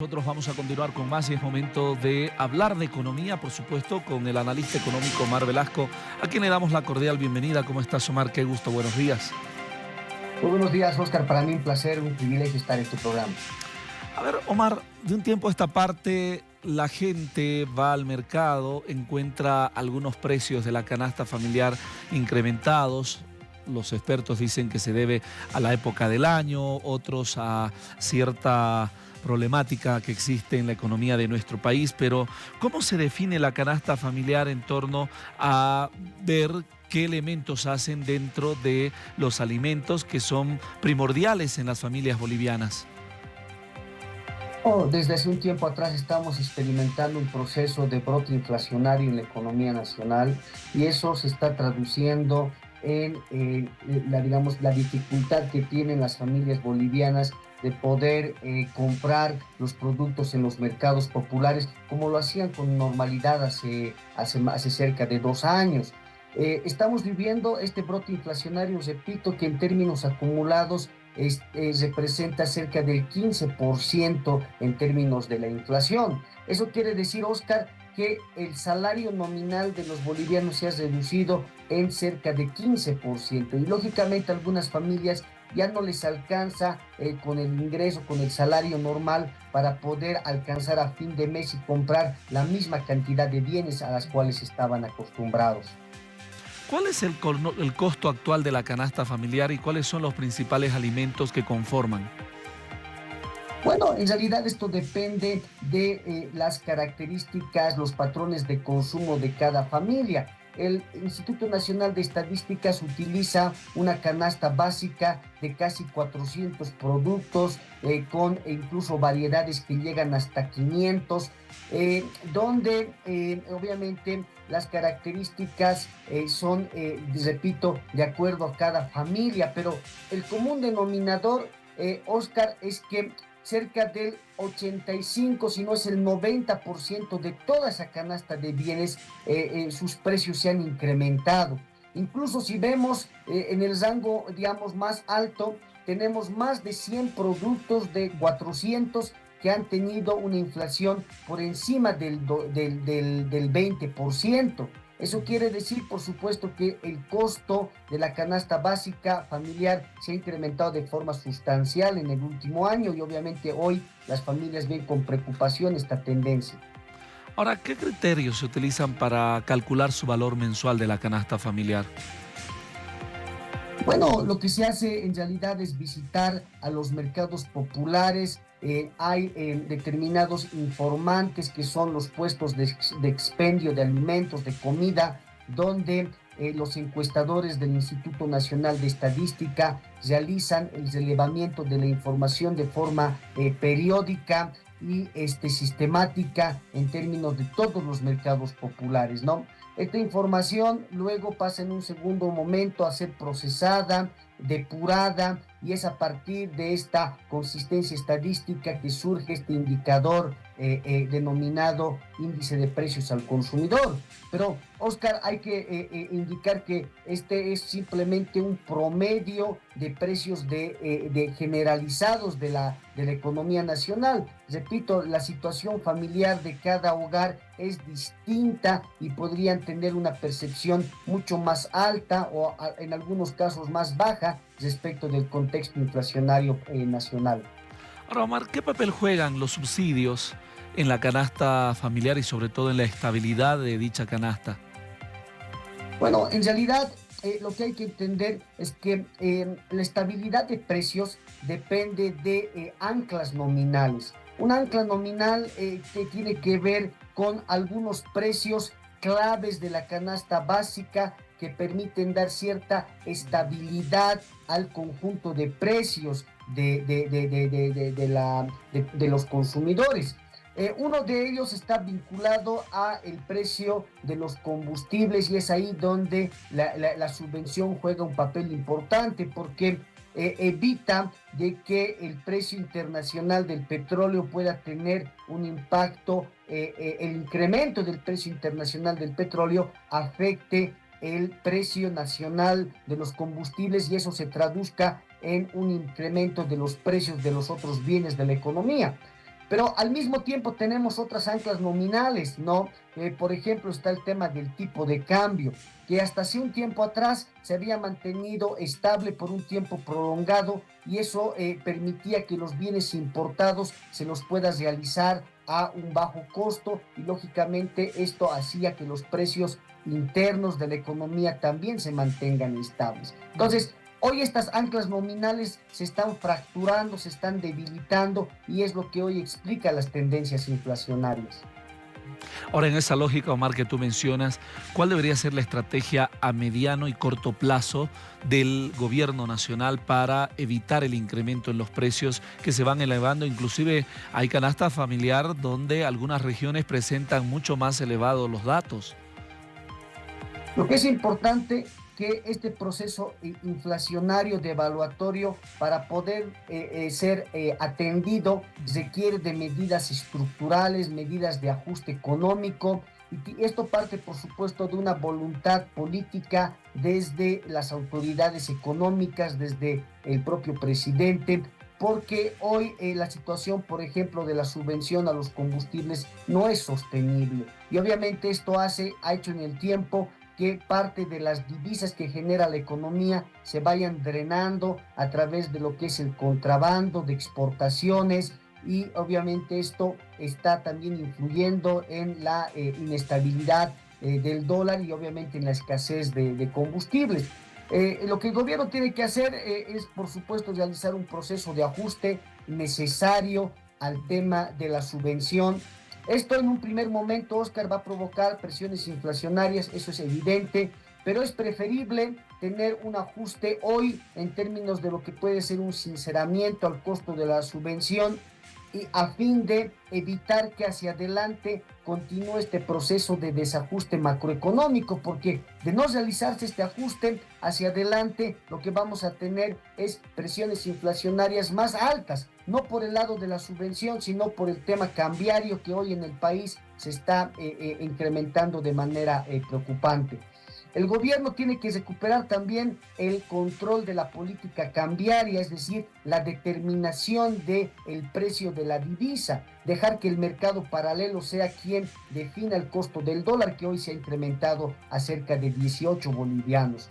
Nosotros vamos a continuar con más y es momento de hablar de economía, por supuesto, con el analista económico Omar Velasco, a quien le damos la cordial bienvenida. ¿Cómo estás, Omar? Qué gusto, buenos días. Muy buenos días, Oscar. Para mí un placer, un privilegio estar en tu programa. A ver, Omar, de un tiempo a esta parte, la gente va al mercado, encuentra algunos precios de la canasta familiar incrementados. Los expertos dicen que se debe a la época del año, otros a cierta problemática que existe en la economía de nuestro país, pero ¿cómo se define la canasta familiar en torno a ver qué elementos hacen dentro de los alimentos que son primordiales en las familias bolivianas? Desde hace un tiempo atrás estamos experimentando un proceso de brote inflacionario en la economía nacional y eso se está traduciendo en digamos, la dificultad que tienen las familias bolivianas de poder comprar los productos en los mercados populares como lo hacían con normalidad hace cerca de 2 años. Estamos viviendo este brote inflacionario, repito, que en términos acumulados representa cerca del 15% en términos de la inflación. Eso quiere decir, Oscar, que el salario nominal de los bolivianos se ha reducido en cerca de 15%. Y lógicamente algunas familias ya no les alcanza con el ingreso, con el salario normal para poder alcanzar a fin de mes y comprar la misma cantidad de bienes a las cuales estaban acostumbrados. ¿Cuál es el costo actual de la canasta familiar y cuáles son los principales alimentos que conforman? Bueno, en realidad esto depende de las características, los patrones de consumo de cada familia. El Instituto Nacional de Estadísticas utiliza una canasta básica de casi 400 productos, con incluso variedades que llegan hasta 500, donde obviamente las características son, repito, de acuerdo a cada familia, pero el común denominador, Oscar, es que cerca del 85, si no es el 90% de toda esa canasta de bienes, sus precios se han incrementado. Incluso si vemos en el rango, digamos, más alto, tenemos más de 100 productos de 400 que han tenido una inflación por encima del 20%. Eso quiere decir, por supuesto, que el costo de la canasta básica familiar se ha incrementado de forma sustancial en el último año y obviamente hoy las familias ven con preocupación esta tendencia. Ahora, ¿qué criterios se utilizan para calcular su valor mensual de la canasta familiar? Bueno, lo que se hace en realidad es visitar a los mercados populares. Hay determinados informantes que son los puestos de expendio de alimentos, de comida, donde los encuestadores del Instituto Nacional de Estadística realizan el relevamiento de la información de forma periódica y sistemática en términos de todos los mercados populares, ¿no? Esta información luego pasa en un segundo momento a ser procesada, depurada, y es a partir de esta consistencia estadística que surge este indicador denominado índice de precios al consumidor. Pero, Oscar, hay que indicar que este es simplemente un promedio de precios de generalizados de la economía nacional. Repito, la situación familiar de cada hogar es distinta y podrían tener una percepción mucho más alta o en algunos casos más baja respecto del contexto inflacionario nacional. Ahora, Omar, ¿qué papel juegan los subsidios en la canasta familiar y sobre todo en la estabilidad de dicha canasta? Bueno, en realidad lo que hay que entender es que la estabilidad de precios depende de anclas nominales. Un ancla nominal que tiene que ver con algunos precios claves de la canasta básica que permiten dar cierta estabilidad al conjunto de precios de los consumidores. Uno de ellos está vinculado a el precio de los combustibles y es ahí donde la subvención juega un papel importante porque evita de que el precio internacional del petróleo pueda tener un impacto, el incremento del precio internacional del petróleo afecte el precio nacional de los combustibles y eso se traduzca en un incremento de los precios de los otros bienes de la economía. Pero al mismo tiempo tenemos otras anclas nominales, ¿no? Por ejemplo, está el tema del tipo de cambio, que hasta hace un tiempo atrás se había mantenido estable por un tiempo prolongado y eso permitía que los bienes importados se los pueda realizar a un bajo costo y lógicamente esto hacía que los precios internos de la economía también se mantengan estables. Entonces, hoy estas anclas nominales se están fracturando, se están debilitando y es lo que hoy explica las tendencias inflacionarias. Ahora, en esa lógica, Omar, que tú mencionas, ¿cuál debería ser la estrategia a mediano y corto plazo del gobierno nacional para evitar el incremento en los precios que se van elevando? Inclusive hay canasta familiar donde algunas regiones presentan mucho más elevados los datos. Lo que es importante que este proceso inflacionario, devaluatorio, para poder ser atendido, requiere de medidas estructurales, medidas de ajuste económico, y esto parte, por supuesto, de una voluntad política desde las autoridades económicas, desde el propio presidente, porque hoy la situación, por ejemplo, de la subvención a los combustibles no es sostenible. Y obviamente esto ha hecho en el tiempo que parte de las divisas que genera la economía se vayan drenando a través de lo que es el contrabando de exportaciones y obviamente esto está también influyendo en la inestabilidad del dólar y obviamente en la escasez de combustibles. Lo que el gobierno tiene que hacer es, por supuesto, realizar un proceso de ajuste necesario al tema de la subvención. Esto en un primer momento, Oscar, va a provocar presiones inflacionarias, eso es evidente, pero es preferible tener un ajuste hoy en términos de lo que puede ser un sinceramiento al costo de la subvención y a fin de evitar que hacia adelante continúe este proceso de desajuste macroeconómico, porque de no realizarse este ajuste hacia adelante, lo que vamos a tener es presiones inflacionarias más altas, no por el lado de la subvención, sino por el tema cambiario que hoy en el país se está incrementando de manera preocupante. El gobierno tiene que recuperar también el control de la política cambiaria, es decir, la determinación del precio de la divisa, dejar que el mercado paralelo sea quien defina el costo del dólar, que hoy se ha incrementado a cerca de 18 bolivianos.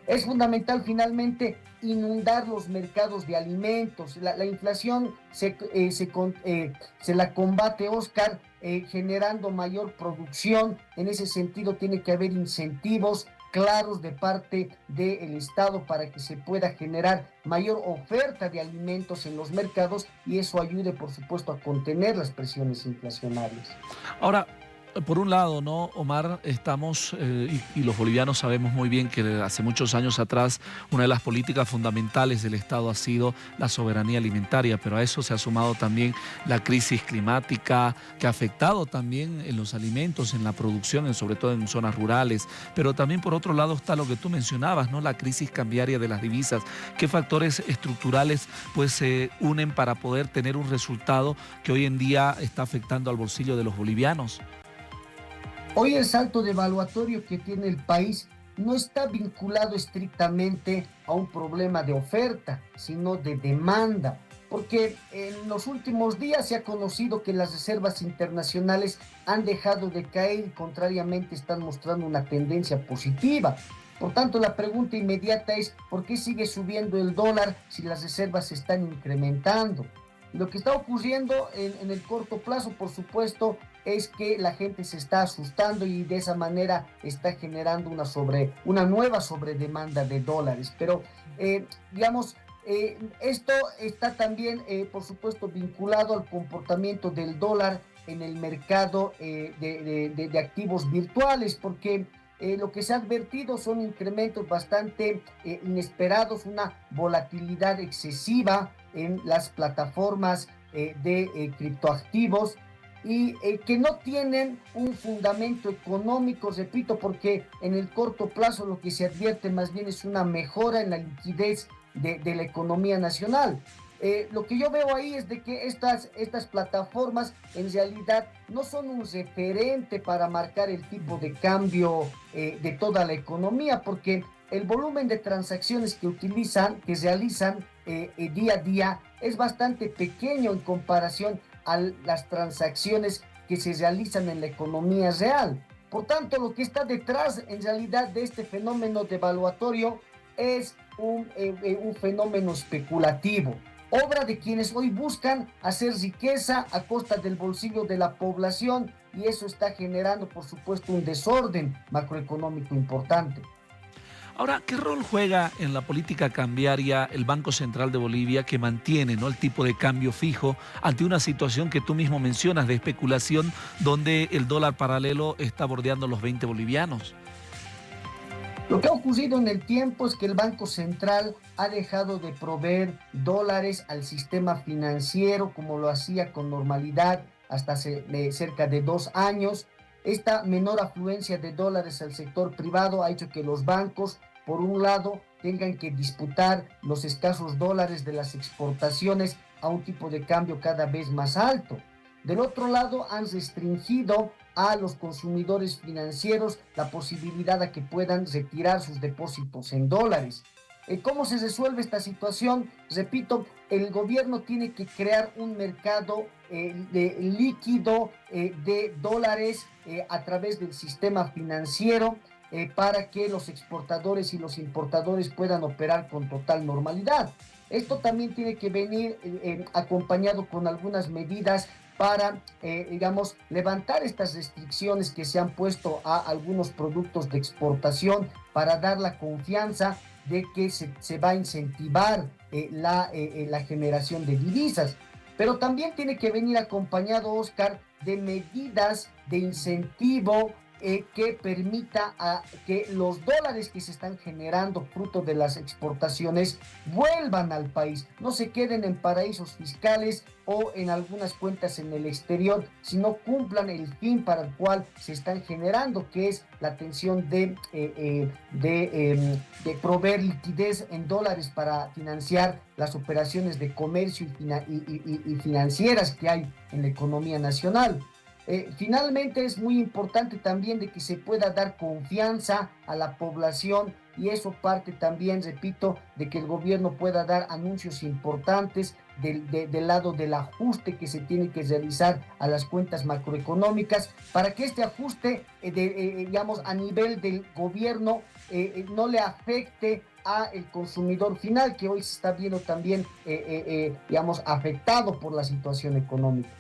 Es fundamental finalmente inundar los mercados de alimentos. La inflación se la combate, Oscar, generando mayor producción. En ese sentido tiene que haber incentivos claros de parte del Estado para que se pueda generar mayor oferta de alimentos en los mercados y eso ayude, por supuesto, a contener las presiones inflacionarias. Ahora, por un lado, ¿no, Omar? Estamos, y los bolivianos sabemos muy bien que hace muchos años atrás una de las políticas fundamentales del Estado ha sido la soberanía alimentaria, pero a eso se ha sumado también la crisis climática que ha afectado también en los alimentos, en la producción, sobre todo en zonas rurales. Pero también por otro lado está lo que tú mencionabas, ¿no? La crisis cambiaria de las divisas. ¿Qué factores estructurales pues se unen para poder tener un resultado que hoy en día está afectando al bolsillo de los bolivianos? Hoy el salto devaluatorio que tiene el país no está vinculado estrictamente a un problema de oferta, sino de demanda, porque en los últimos días se ha conocido que las reservas internacionales han dejado de caer y contrariamente están mostrando una tendencia positiva. Por tanto, la pregunta inmediata es, ¿por qué sigue subiendo el dólar si las reservas se están incrementando? Lo que está ocurriendo en el corto plazo, por supuesto, es que la gente se está asustando y de esa manera está generando una nueva sobredemanda de dólares. Pero, digamos, esto está también, por supuesto, vinculado al comportamiento del dólar en el mercado de activos virtuales, porque lo que se ha advertido son incrementos bastante inesperados, una volatilidad excesiva en las plataformas de criptoactivos y que no tienen un fundamento económico, repito, porque en el corto plazo lo que se advierte más bien es una mejora en la liquidez de la economía nacional. Lo que yo veo ahí es de que estas plataformas en realidad no son un referente para marcar el tipo de cambio de toda la economía, porque el volumen de transacciones que realizan día a día es bastante pequeño en comparación a las transacciones que se realizan en la economía real. Por tanto, lo que está detrás en realidad de este fenómeno devaluatorio es un fenómeno especulativo, obra de quienes hoy buscan hacer riqueza a costa del bolsillo de la población, y eso está generando, por supuesto, un desorden macroeconómico importante. Ahora, ¿qué rol juega en la política cambiaria el Banco Central de Bolivia que mantiene, ¿no?, el tipo de cambio fijo ante una situación que tú mismo mencionas de especulación donde el dólar paralelo está bordeando los 20 bolivianos? Lo que ha ocurrido en el tiempo es que el Banco Central ha dejado de proveer dólares al sistema financiero como lo hacía con normalidad hasta cerca de 2 años. Esta menor afluencia de dólares al sector privado ha hecho que los bancos, por un lado, tengan que disputar los escasos dólares de las exportaciones a un tipo de cambio cada vez más alto. Del otro lado, han restringido a los consumidores financieros la posibilidad de que puedan retirar sus depósitos en dólares. ¿Cómo se resuelve esta situación? Repito, el gobierno tiene que crear un mercado líquido de dólares a través del sistema financiero para que los exportadores y los importadores puedan operar con total normalidad. Esto también tiene que venir acompañado con algunas medidas para, digamos, levantar estas restricciones que se han puesto a algunos productos de exportación para dar la confianza de que se va a incentivar la generación de divisas. Pero también tiene que venir acompañado, Oscar, de medidas de incentivo que permita que los dólares que se están generando fruto de las exportaciones vuelvan al país, no se queden en paraísos fiscales o en algunas cuentas en el exterior, sino cumplan el fin para el cual se están generando, que es la atención de proveer liquidez en dólares para financiar las operaciones de comercio y financieras que hay en la economía nacional. Finalmente es muy importante también de que se pueda dar confianza a la población, y eso parte también, repito, de que el gobierno pueda dar anuncios importantes del lado del ajuste que se tiene que realizar a las cuentas macroeconómicas para que este ajuste, digamos, a nivel del gobierno no le afecte a el consumidor final, que hoy se está viendo también, digamos, afectado por la situación económica.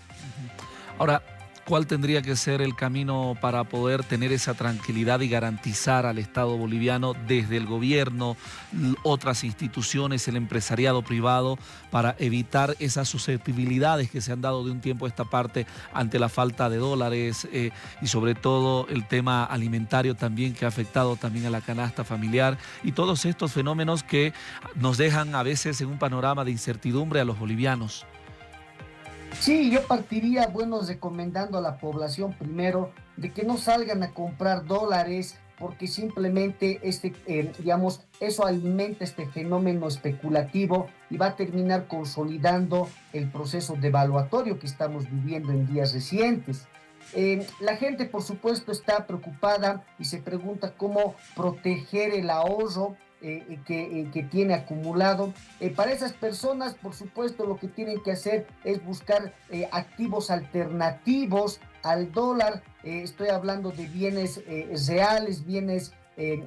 Ahora, ¿cuál tendría que ser el camino para poder tener esa tranquilidad y garantizar al Estado boliviano desde el gobierno, otras instituciones, el empresariado privado, para evitar esas susceptibilidades que se han dado de un tiempo a esta parte ante la falta de dólares y sobre todo el tema alimentario también que ha afectado también a la canasta familiar y todos estos fenómenos que nos dejan a veces en un panorama de incertidumbre a los bolivianos? Sí, yo partiría, bueno, recomendando a la población primero de que no salgan a comprar dólares porque simplemente digamos, eso alimenta este fenómeno especulativo y va a terminar consolidando el proceso devaluatorio que estamos viviendo en días recientes. La gente, por supuesto, está preocupada y se pregunta cómo proteger el ahorro que tiene acumulado. Para esas personas, por supuesto, lo que tienen que hacer es buscar activos alternativos al dólar. Estoy hablando de bienes reales, bienes,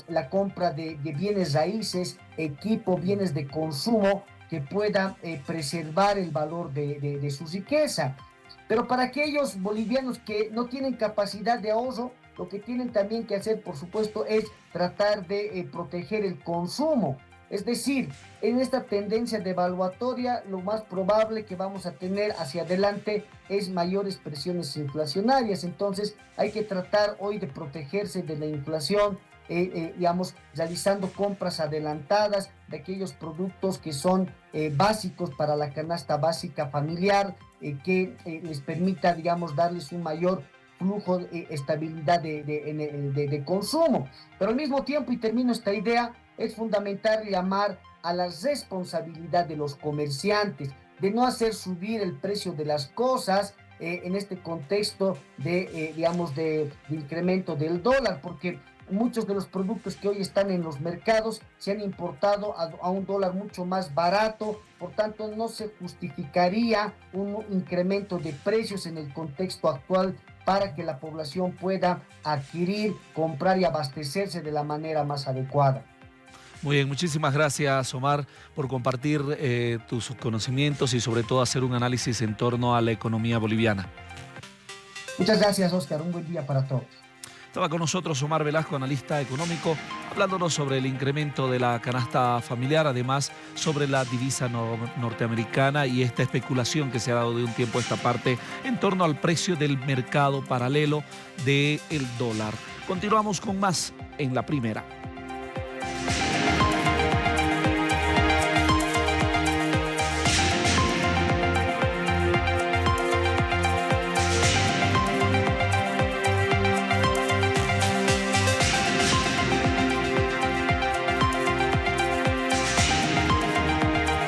la compra de bienes raíces, equipo, bienes de consumo que puedan preservar el valor de su riqueza. Pero para aquellos bolivianos que no tienen capacidad de ahorro, lo que tienen también que hacer, por supuesto, es tratar de proteger el consumo. Es decir, en esta tendencia devaluatoria, lo más probable que vamos a tener hacia adelante es mayores presiones inflacionarias. Entonces, hay que tratar hoy de protegerse de la inflación, digamos, realizando compras adelantadas de aquellos productos que son básicos para la canasta básica familiar, que les permita, digamos, darles un mayor flujo, estabilidad de consumo. Pero al mismo tiempo, y termino esta idea, es fundamental llamar a la responsabilidad de los comerciantes, de no hacer subir el precio de las cosas en este contexto digamos, de incremento del dólar, porque muchos de los productos que hoy están en los mercados se han importado a un dólar mucho más barato, por tanto no se justificaría un incremento de precios en el contexto actual para que la población pueda adquirir, comprar y abastecerse de la manera más adecuada. Muy bien, muchísimas gracias, Omar, por compartir tus conocimientos y sobre todo hacer un análisis en torno a la economía boliviana. Muchas gracias, Oscar. Un buen día para todos. Estaba con nosotros Omar Velasco, analista económico, hablándonos sobre el incremento de la canasta familiar, además sobre la divisa norteamericana y esta especulación que se ha dado de un tiempo a esta parte en torno al precio del mercado paralelo del dólar. Continuamos con más en La Primera.